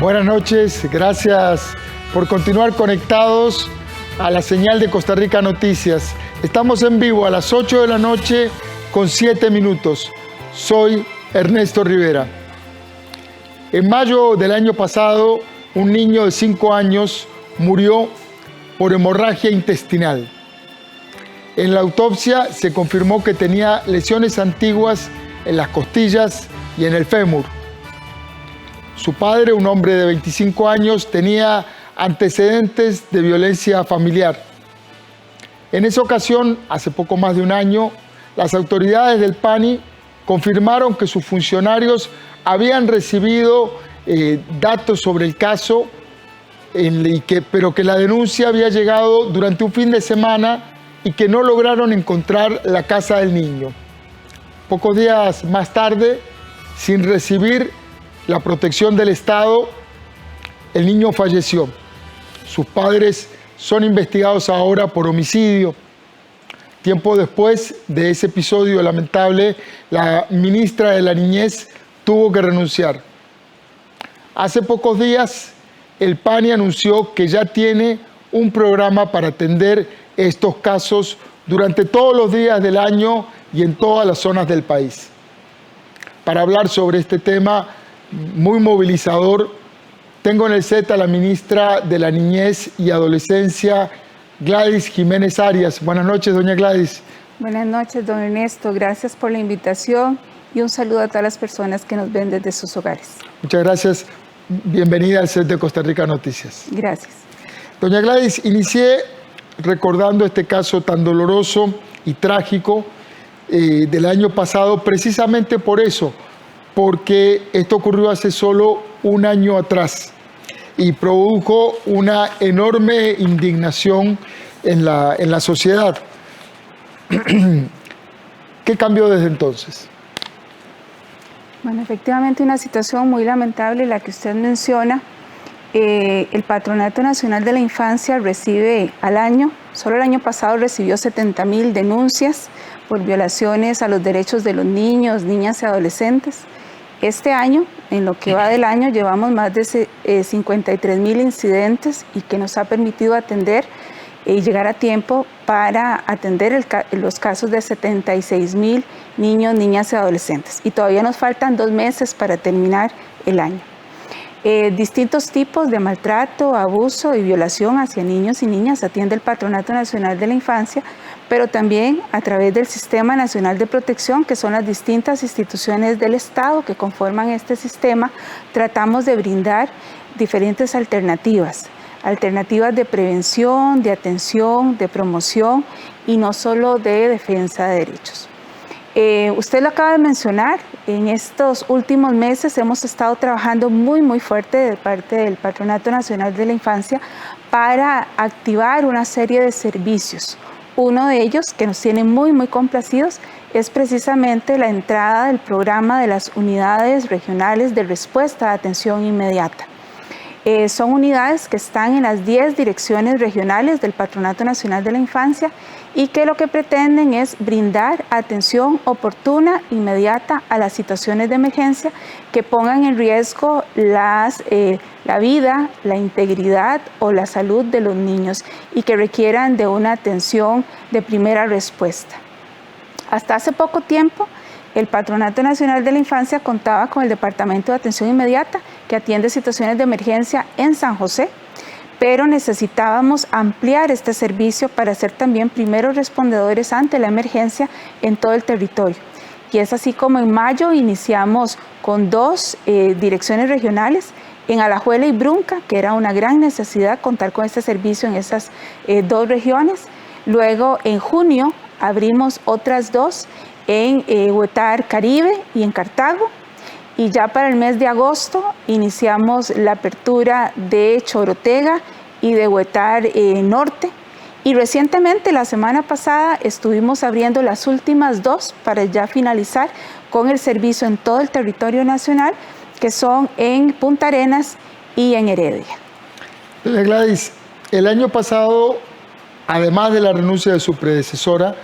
Buenas noches, gracias por continuar conectados a la señal de Costa Rica Noticias. Estamos en vivo a las 8 de la noche con 7 minutos. Soy Ernesto Rivera. En mayo del año pasado, un niño de 5 años murió por hemorragia intestinal. En la autopsia se confirmó que tenía lesiones antiguas en las costillas y en el fémur. Su padre, un hombre de 25 años, tenía antecedentes de violencia familiar. En esa ocasión, hace poco más de un año, las autoridades del PANI confirmaron que sus funcionarios habían recibido datos sobre el caso, pero que la denuncia había llegado durante un fin de semana y que no lograron encontrar la casa del niño. Pocos días más tarde, sin recibir la protección del Estado, el niño falleció. Sus padres son investigados ahora por homicidio. Tiempo después de ese episodio lamentable, la ministra de la Niñez tuvo que renunciar. Hace pocos días, el PANI anunció que ya tiene un programa para atender estos casos durante todos los días del año y en todas las zonas del país. Para hablar sobre este tema muy movilizador, tengo en el set a la ministra de la Niñez y Adolescencia, Gladys Jiménez Arias. Buenas noches, doña Gladys. Buenas noches, don Ernesto. Gracias por la invitación y un saludo a todas las personas que nos ven desde sus hogares. Muchas gracias. Bienvenida al set de Costa Rica Noticias. Gracias. Doña Gladys, inicié recordando este caso tan doloroso y trágico del año pasado, precisamente por eso, porque esto ocurrió hace solo un año atrás y produjo una enorme indignación en la sociedad. ¿Qué cambió desde entonces? Bueno, efectivamente una situación muy lamentable la que usted menciona. El Patronato Nacional de la Infancia recibe al año, solo el año pasado recibió 70,000 denuncias por violaciones a los derechos de los niños, niñas y adolescentes. Este año, en lo que va del año, llevamos más de 53,000 incidentes y que nos ha permitido atender y llegar a tiempo para atender los casos de 76,000 niños, niñas y adolescentes. Y todavía nos faltan 2 meses para terminar el año. Distintos tipos de maltrato, abuso y violación hacia niños y niñas atiende el Patronato Nacional de la Infancia, pero también a través del Sistema Nacional de Protección, que son las distintas instituciones del Estado que conforman este sistema, tratamos de brindar diferentes alternativas de prevención, de atención, de promoción y no solo de defensa de derechos. Usted lo acaba de mencionar, en estos últimos meses hemos estado trabajando muy fuerte de parte del Patronato Nacional de la Infancia para activar una serie de servicios. Uno de ellos, que nos tiene muy complacidos, es precisamente la entrada del programa de las unidades regionales de respuesta de atención inmediata. Son unidades que están en las 10 direcciones regionales del Patronato Nacional de la Infancia y que lo que pretenden es brindar atención oportuna, inmediata a las situaciones de emergencia que pongan en riesgo la vida, la integridad o la salud de los niños y que requieran de una atención de primera respuesta. Hasta hace poco tiempo, el Patronato Nacional de la Infancia contaba con el Departamento de Atención Inmediata que atiende situaciones de emergencia en San José, pero necesitábamos ampliar este servicio para ser también primeros respondedores ante la emergencia en todo el territorio. Y es así como en mayo iniciamos con 2 direcciones regionales, en Alajuela y Brunca, que era una gran necesidad contar con este servicio en esas 2 regiones. Luego en junio abrimos otras 2 en Huetar Caribe y en Cartago, y ya para el mes de agosto iniciamos la apertura de Chorotega y de Huetar Norte, y recientemente la semana pasada estuvimos abriendo las últimas 2 para ya finalizar con el servicio en todo el territorio nacional, que son en Punta Arenas y en Heredia. Gladys, el año pasado, además de la renuncia de su predecesora,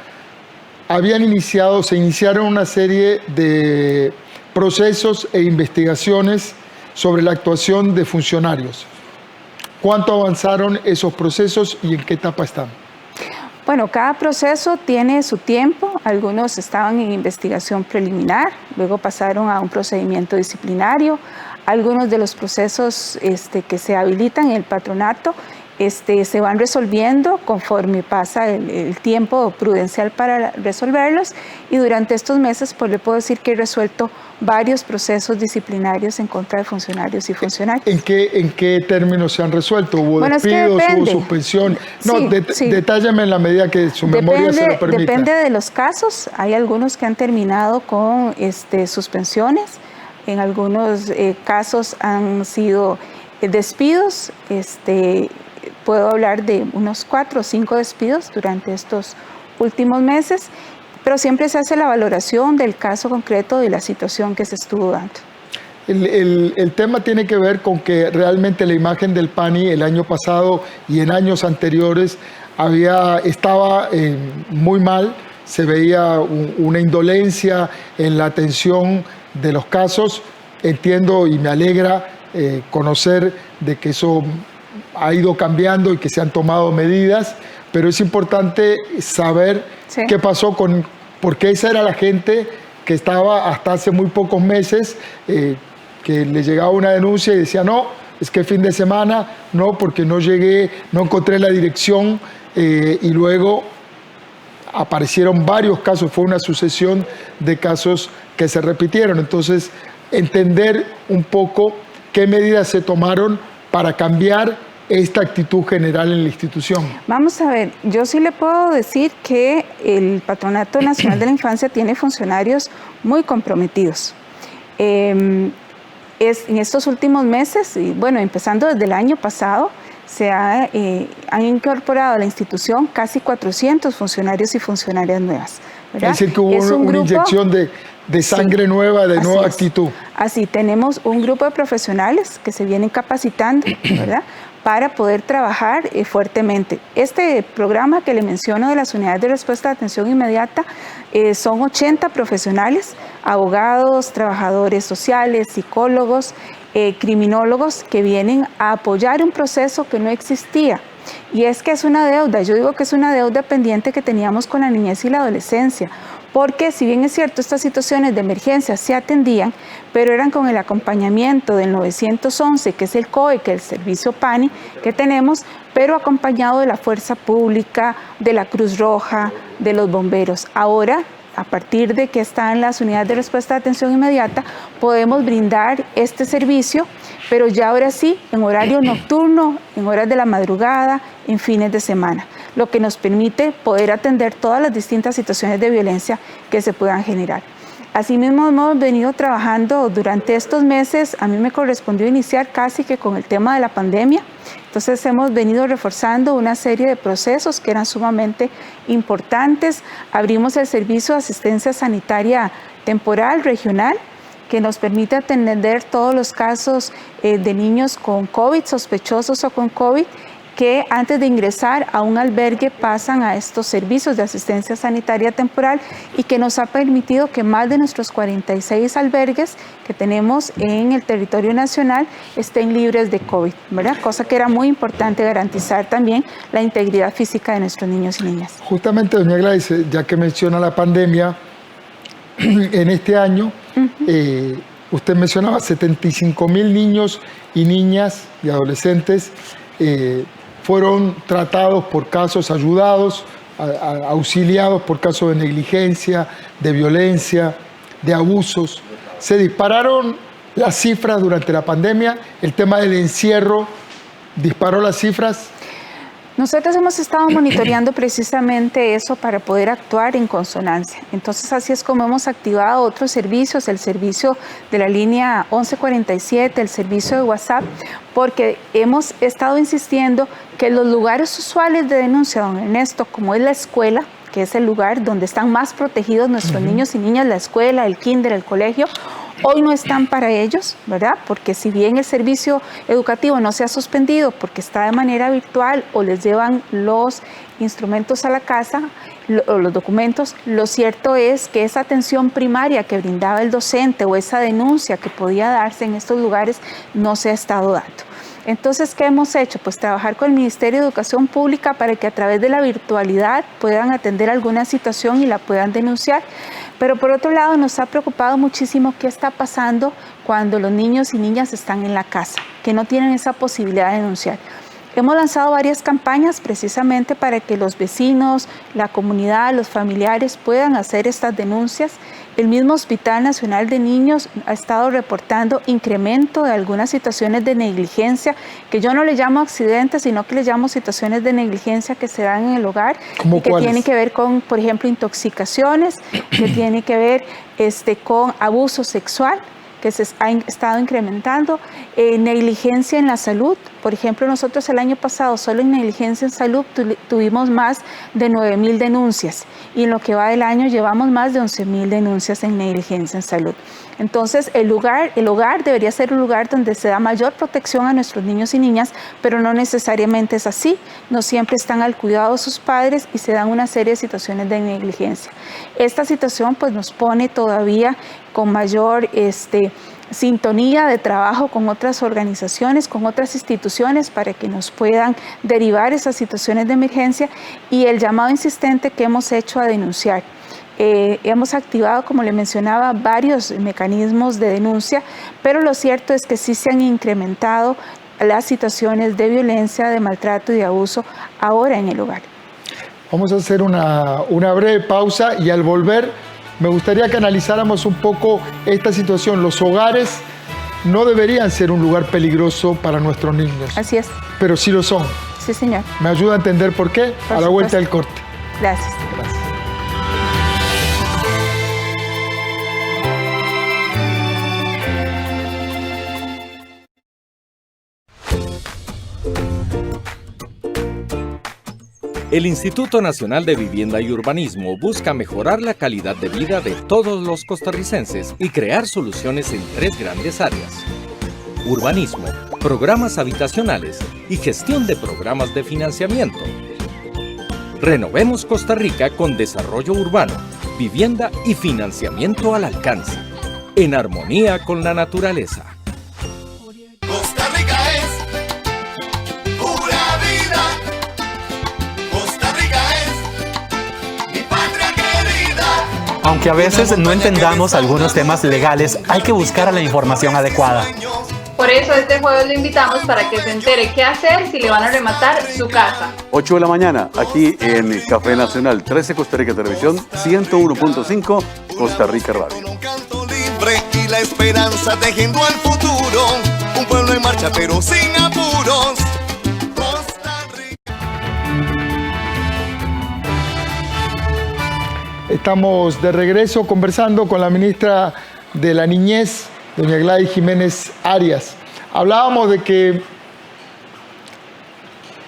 se iniciaron una serie de procesos e investigaciones sobre la actuación de funcionarios. ¿Cuánto avanzaron esos procesos y en qué etapa están? Bueno, cada proceso tiene su tiempo. Algunos estaban en investigación preliminar, luego pasaron a un procedimiento disciplinario. Algunos de los procesos que se habilitan en el patronato se van resolviendo conforme pasa el tiempo prudencial para resolverlos, y durante estos meses pues le puedo decir que he resuelto varios procesos disciplinarios en contra de funcionarios y funcionarias. ¿En qué términos se han resuelto? ¿Hubo despidos, hubo suspensión? No, sí. Detállame en la medida que su memoria se lo permita. Depende de los casos. Hay algunos que han terminado con suspensiones, en algunos casos han sido despidos. Puedo hablar de unos 4 o 5 despidos durante estos últimos meses, pero siempre se hace la valoración del caso concreto y la situación que se estuvo dando. El tema tiene que ver con que realmente la imagen del PANI el año pasado y en años anteriores estaba muy mal. Se veía una indolencia en la atención de los casos. Entiendo y me alegra conocer de que eso ha ido cambiando y que se han tomado medidas, pero es importante saber qué pasó porque esa era la gente que estaba hasta hace muy pocos meses, que le llegaba una denuncia y decía, no, es que fin de semana, no, porque no llegué, no encontré la dirección, y luego aparecieron varios casos, fue una sucesión de casos que se repitieron. Entonces, entender un poco qué medidas se tomaron para cambiar esta actitud general en la institución. Vamos a ver, yo sí le puedo decir que el Patronato Nacional de la Infancia tiene funcionarios muy comprometidos. En estos últimos meses, y bueno, empezando desde el año pasado, han incorporado a la institución casi 400 funcionarios y funcionarias nuevas, ¿verdad? Es decir, que hubo una inyección de sangre nueva, de nueva actitud. Así, tenemos un grupo de profesionales que se vienen capacitando, ¿verdad?, para poder trabajar fuertemente. Este programa que le menciono de las unidades de respuesta de atención inmediata son 80 profesionales, abogados, trabajadores sociales, psicólogos, criminólogos, que vienen a apoyar un proceso que no existía. Y es que es una deuda, yo digo que es una deuda pendiente que teníamos con la niñez y la adolescencia, porque si bien es cierto, estas situaciones de emergencia se atendían, pero eran con el acompañamiento del 911, que es el COE, que es el servicio PANI que tenemos, pero acompañado de la fuerza pública, de la Cruz Roja, de los bomberos. Ahora, a partir de que están las unidades de respuesta de atención inmediata, podemos brindar este servicio, pero ya ahora sí, en horario nocturno, en horas de la madrugada, en fines de semana, lo que nos permite poder atender todas las distintas situaciones de violencia que se puedan generar. Asimismo, hemos venido trabajando durante estos meses. A mí me correspondió iniciar casi que con el tema de la pandemia. Entonces hemos venido reforzando una serie de procesos que eran sumamente importantes. Abrimos el servicio de asistencia sanitaria temporal regional, que nos permite atender todos los casos de niños con COVID, sospechosos o con COVID, que antes de ingresar a un albergue pasan a estos servicios de asistencia sanitaria temporal, y que nos ha permitido que más de nuestros 46 albergues que tenemos en el territorio nacional estén libres de COVID, ¿verdad? Cosa que era muy importante, garantizar también la integridad física de nuestros niños y niñas. Justamente, doña Gladys, ya que menciona la pandemia, en este año, usted mencionaba 75,000 niños y niñas y adolescentes fueron tratados por casos, ayudados, auxiliados por casos de negligencia, de violencia, de abusos. Se dispararon las cifras durante la pandemia, el tema del encierro disparó las cifras. Nosotros hemos estado monitoreando precisamente eso para poder actuar en consonancia. Entonces, así es como hemos activado otros servicios, el servicio de la línea 1147, el servicio de WhatsApp, porque hemos estado insistiendo que los lugares usuales de denuncia, don Ernesto, como es la escuela, que es el lugar donde están más protegidos nuestros niños y niñas, la escuela, el kinder, el colegio, Hoy no están para ellos, ¿verdad? Porque si bien el servicio educativo no se ha suspendido porque está de manera virtual o les llevan los instrumentos a la casa o los documentos, lo cierto es que esa atención primaria que brindaba el docente o esa denuncia que podía darse en estos lugares no se ha estado dando. Entonces, ¿qué hemos hecho? Pues trabajar con el Ministerio de Educación Pública para que a través de la virtualidad puedan atender alguna situación y la puedan denunciar. Pero por otro lado, nos ha preocupado muchísimo qué está pasando cuando los niños y niñas están en la casa, que no tienen esa posibilidad de denunciar. Hemos lanzado varias campañas precisamente para que los vecinos, la comunidad, los familiares puedan hacer estas denuncias. El mismo Hospital Nacional de Niños ha estado reportando incremento de algunas situaciones de negligencia, que yo no le llamo accidentes, sino que le llamo situaciones de negligencia que se dan en el hogar y que tienen que ver con, por ejemplo, intoxicaciones, que tienen que ver con abuso sexual, que se ha estado incrementando, negligencia en la salud. Por ejemplo, nosotros el año pasado solo en negligencia en salud tuvimos más de 9.000 denuncias y en lo que va del año llevamos más de 11.000 denuncias en negligencia en salud. Entonces, el hogar debería ser un lugar donde se da mayor protección a nuestros niños y niñas, pero no necesariamente es así. No siempre están al cuidado de sus padres y se dan una serie de situaciones de negligencia. Esta situación pues nos pone todavía con mayor sintonía de trabajo con otras organizaciones, con otras instituciones para que nos puedan derivar esas situaciones de emergencia y el llamado insistente que hemos hecho a denunciar. Hemos activado, como le mencionaba, varios mecanismos de denuncia, pero lo cierto es que sí se han incrementado las situaciones de violencia, de maltrato y de abuso ahora en el hogar. Vamos a hacer una breve pausa y al volver me gustaría que analizáramos un poco esta situación. Los hogares no deberían ser un lugar peligroso para nuestros niños. Así es. Pero sí lo son. Sí, señor. ¿Me ayuda a entender por qué? A la vuelta del corte. Gracias. Gracias. El Instituto Nacional de Vivienda y Urbanismo busca mejorar la calidad de vida de todos los costarricenses y crear soluciones en 3 grandes áreas: urbanismo, programas habitacionales y gestión de programas de financiamiento. Renovemos Costa Rica con desarrollo urbano, vivienda y financiamiento al alcance, en armonía con la naturaleza. Aunque a veces no entendamos algunos temas legales, hay que buscar la información adecuada. Por eso este jueves lo invitamos para que se entere qué hacer si le van a rematar su casa. 8 de la mañana, aquí en Café Nacional, 13 Costa Rica Televisión, 101.5 Costa Rica Radio. Un canto libre y la esperanza tejiendo al futuro. Un pueblo en marcha pero sin apuros. Estamos de regreso conversando con la ministra de la Niñez, doña Gladys Jiménez Arias. Hablábamos de que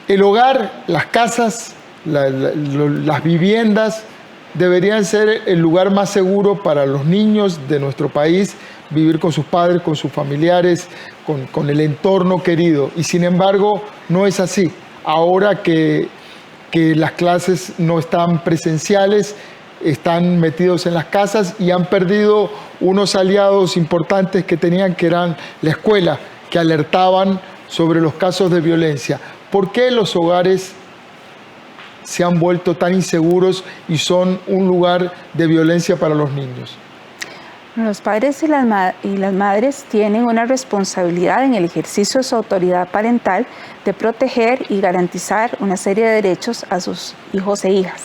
el hogar, las casas, las viviendas deberían ser el lugar más seguro para los niños de nuestro país, vivir con sus padres, con sus familiares, con el entorno querido. Y sin embargo, no es así. Ahora que las clases no están presenciales, están metidos en las casas y han perdido unos aliados importantes que tenían, que eran la escuela, que alertaban sobre los casos de violencia. ¿Por qué los hogares se han vuelto tan inseguros y son un lugar de violencia para los niños? Los padres y las madres tienen una responsabilidad en el ejercicio de su autoridad parental de proteger y garantizar una serie de derechos a sus hijos e hijas.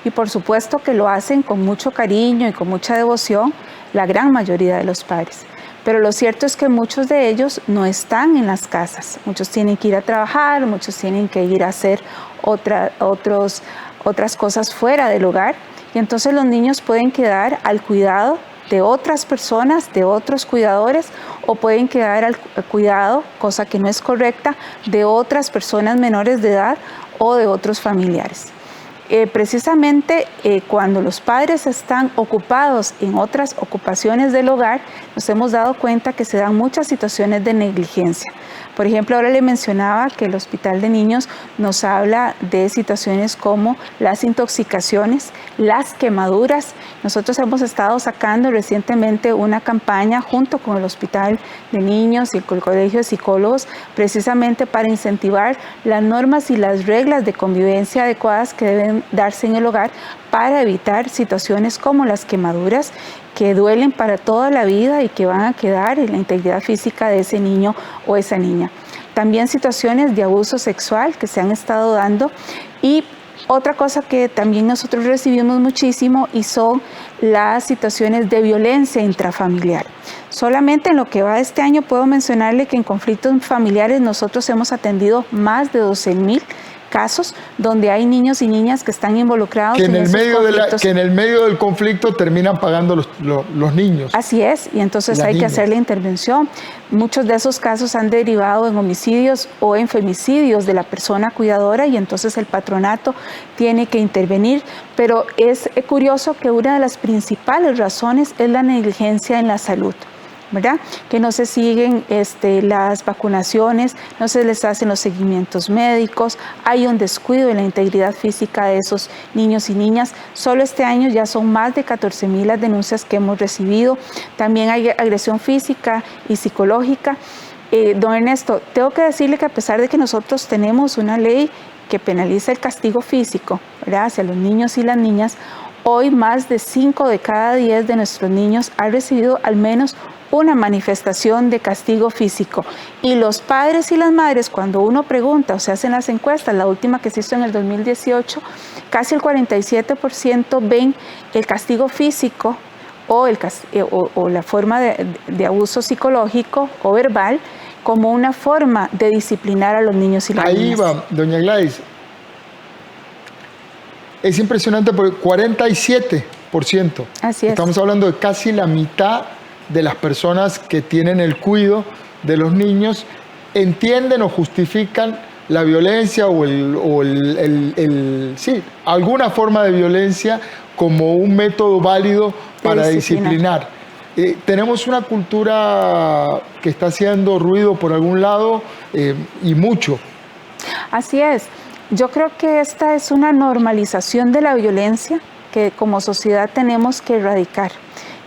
Y por supuesto que lo hacen con mucho cariño y con mucha devoción la gran mayoría de los padres. Pero lo cierto es que muchos de ellos no están en las casas. Muchos tienen que ir a trabajar, muchos tienen que ir a hacer otras cosas fuera del hogar. Y entonces los niños pueden quedar al cuidado de otras personas, de otros cuidadores, o pueden quedar al cuidado, cosa que no es correcta, de otras personas menores de edad o de otros familiares. Precisamente cuando los padres están ocupados en otras ocupaciones del hogar, nos hemos dado cuenta que se dan muchas situaciones de negligencia. Por ejemplo, ahora le mencionaba que el Hospital de Niños nos habla de situaciones como las intoxicaciones, las quemaduras. Nosotros hemos estado sacando recientemente una campaña junto con el Hospital de Niños y el Colegio de Psicólogos, precisamente para incentivar las normas y las reglas de convivencia adecuadas que deben darse en el hogar para evitar situaciones como las quemaduras, que duelen para toda la vida y que van a quedar en la integridad física de ese niño o esa niña. También situaciones de abuso sexual que se han estado dando, y otra cosa que también nosotros recibimos muchísimo y son las situaciones de violencia intrafamiliar. Solamente en lo que va de este año puedo mencionarle que en conflictos familiares nosotros hemos atendido más de 12,000 casos donde hay niños y niñas que están involucrados que en el medio conflictos. que en el medio del conflicto terminan pagando los niños. Así es, y entonces hay que hacer la intervención. Muchos de esos casos han derivado en homicidios o en femicidios de la persona cuidadora, y entonces el patronato tiene que intervenir. Pero es curioso que una de las principales razones es la negligencia en la salud, ¿verdad? Que no se siguen las vacunaciones, no se les hacen los seguimientos médicos, hay un descuido en la integridad física de esos niños y niñas. Solo este año ya son más de 14,000 las denuncias que hemos recibido. También hay agresión física y psicológica. Don Ernesto, tengo que decirle que a pesar de que nosotros tenemos una ley que penaliza el castigo físico, ¿verdad?, hacia los niños y las niñas, hoy más de 5 de cada 10 de nuestros niños han recibido al menos una manifestación de castigo físico. Y los padres y las madres, cuando uno pregunta o se hacen las encuestas, la última que se hizo en el 2018, casi el 47% ven el castigo físico o la forma de abuso psicológico o verbal como una forma de disciplinar a los niños y las niñas. Ahí va, doña Gladys. Es impresionante porque 47%. Así es. Estamos hablando de casi la mitad de las personas que tienen el cuidado de los niños entienden o justifican la violencia o alguna forma de violencia como un método válido para disciplinar. Tenemos una cultura que está haciendo ruido por algún lado y mucho. Así es. Yo creo que esta es una normalización de la violencia que como sociedad tenemos que erradicar.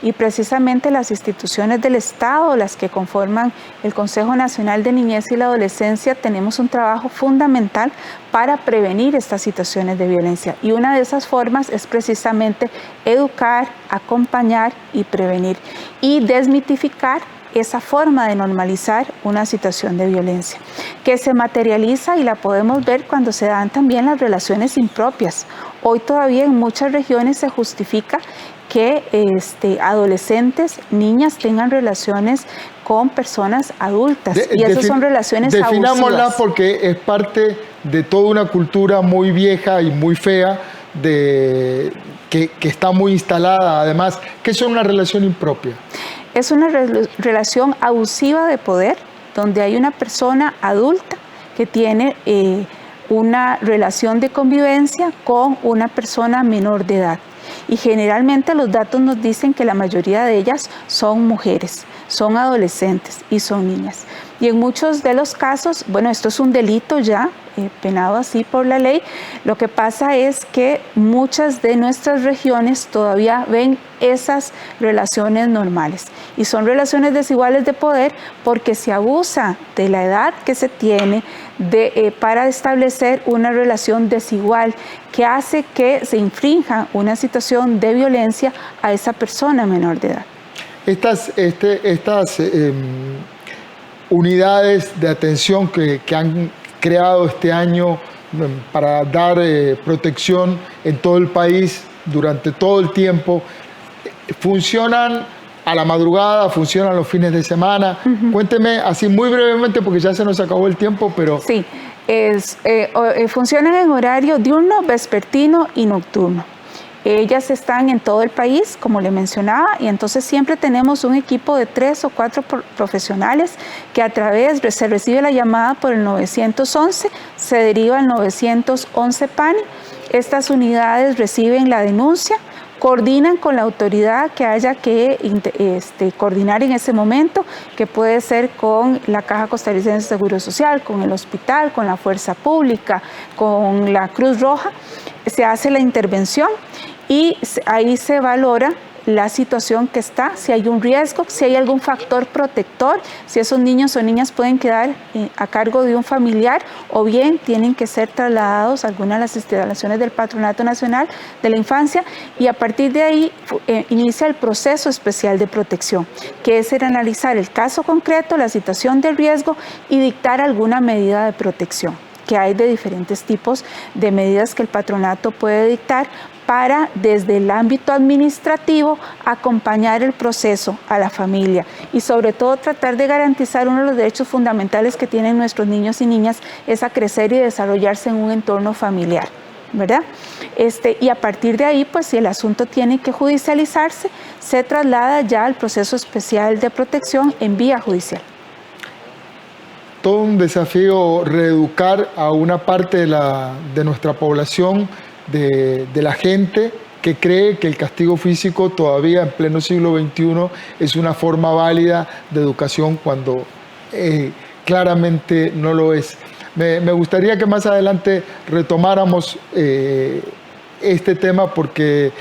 Y precisamente las instituciones del Estado, las que conforman el Consejo Nacional de Niñez y la Adolescencia, tenemos un trabajo fundamental para prevenir estas situaciones de violencia. Y una de esas formas es precisamente educar, acompañar y prevenir. Y desmitificar esa forma de normalizar una situación de violencia, que se materializa y la podemos ver cuando se dan también las relaciones impropias. Hoy todavía en muchas regiones se justifica que adolescentes, niñas tengan relaciones con personas adultas y esas son relaciones abusivas. Definámosla porque es parte de toda una cultura muy vieja y muy fea que está muy instalada. Además, ¿qué es una relación impropia? Es una relación abusiva de poder donde hay una persona adulta que tiene una relación de convivencia con una persona menor de edad. Y generalmente los datos nos dicen que la mayoría de ellas son mujeres, son adolescentes y son niñas. Y en muchos de los casos, bueno, esto es un delito ya, penado así por la ley. Lo que pasa es que muchas de nuestras regiones todavía ven esas relaciones normales. Y son relaciones desiguales de poder porque se abusa de la edad que se tiene para establecer una relación desigual que hace que se infrinja una situación de violencia a esa persona menor de edad. Estas unidades de atención que han creado este año para dar protección en todo el país durante todo el tiempo, funcionan a la madrugada, funcionan los fines de semana. Cuénteme así muy brevemente porque ya se nos acabó el tiempo, pero... Sí, funcionan en horario diurno, vespertino y nocturno. Ellas están en todo el país, como le mencionaba, y entonces siempre tenemos un equipo de 3 o 4 profesionales que a través se recibe la llamada por el 911, se deriva al 911 PANI. Estas unidades reciben la denuncia, coordinan con la autoridad que haya que coordinar en ese momento, que puede ser con la Caja Costarricense de Seguro Social, con el hospital, con la Fuerza Pública, con la Cruz Roja. Se hace la intervención y ahí se valora la situación que está, si hay un riesgo, si hay algún factor protector, si esos niños o niñas pueden quedar a cargo de un familiar o bien tienen que ser trasladados a alguna de las instalaciones del Patronato Nacional de la Infancia, y a partir de ahí inicia el proceso especial de protección, que es el analizar el caso concreto, la situación de riesgo y dictar alguna medida de protección, que hay de diferentes tipos de medidas que el patronato puede dictar para, desde el ámbito administrativo, acompañar el proceso a la familia y sobre todo tratar de garantizar uno de los derechos fundamentales que tienen nuestros niños y niñas, es a crecer y desarrollarse en un entorno familiar, ¿verdad? Y a partir de ahí, pues si el asunto tiene que judicializarse, se traslada ya al proceso especial de protección en vía judicial. Todo un desafío reeducar a una parte de nuestra población, de la gente que cree que el castigo físico todavía en pleno siglo XXI es una forma válida de educación cuando claramente no lo es. Me gustaría que más adelante retomáramos este tema porque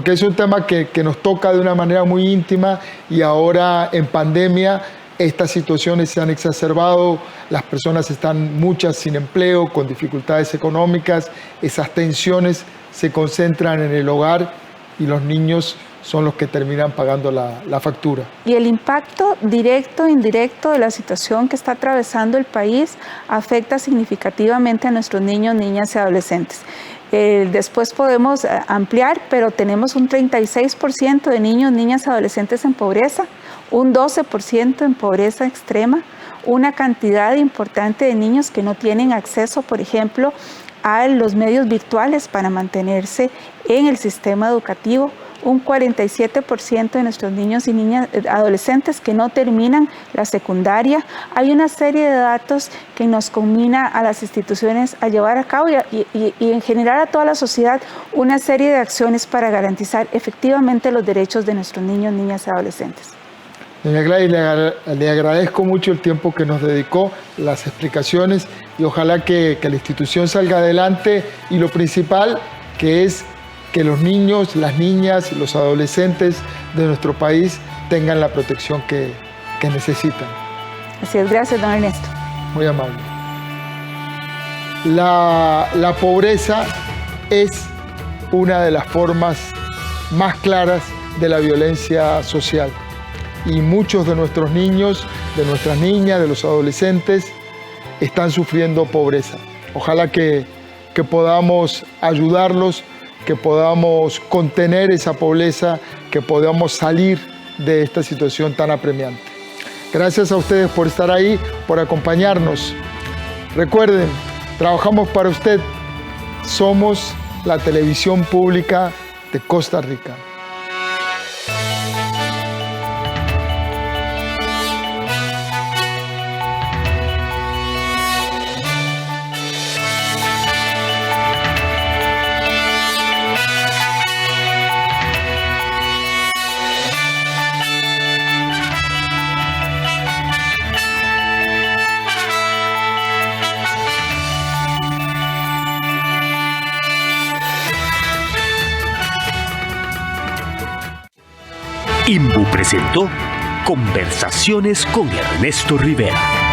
es un tema que nos toca de una manera muy íntima, y ahora en pandemia estas situaciones se han exacerbado, las personas están muchas sin empleo, con dificultades económicas, esas tensiones se concentran en el hogar y los niños son los que terminan pagando la factura. Y el impacto directo e indirecto de la situación que está atravesando el país afecta significativamente a nuestros niños, niñas y adolescentes. Después podemos ampliar, pero tenemos un 36% de niños, niñas y adolescentes en pobreza, un 12% en pobreza extrema, una cantidad importante de niños que no tienen acceso, por ejemplo, a los medios virtuales para mantenerse en el sistema educativo, un 47% de nuestros niños y niñas adolescentes que no terminan la secundaria. Hay una serie de datos que nos combina a las instituciones a llevar a cabo y en general a toda la sociedad una serie de acciones para garantizar efectivamente los derechos de nuestros niños, niñas y adolescentes. Doña Gladys, le agradezco mucho el tiempo que nos dedicó, las explicaciones, y ojalá que la institución salga adelante, y lo principal que es que los niños, las niñas, los adolescentes de nuestro país tengan la protección que necesitan. Así es, gracias, don Ernesto. Muy amable. La pobreza es una de las formas más claras de la violencia social, y muchos de nuestros niños, de nuestras niñas, de los adolescentes están sufriendo pobreza. Ojalá que podamos ayudarlos, que podamos contener esa pobreza, que podamos salir de esta situación tan apremiante. Gracias a ustedes por estar ahí, por acompañarnos. Recuerden, trabajamos para usted. Somos la televisión pública de Costa Rica. INVU presentó Conversaciones con Ernesto Rivera.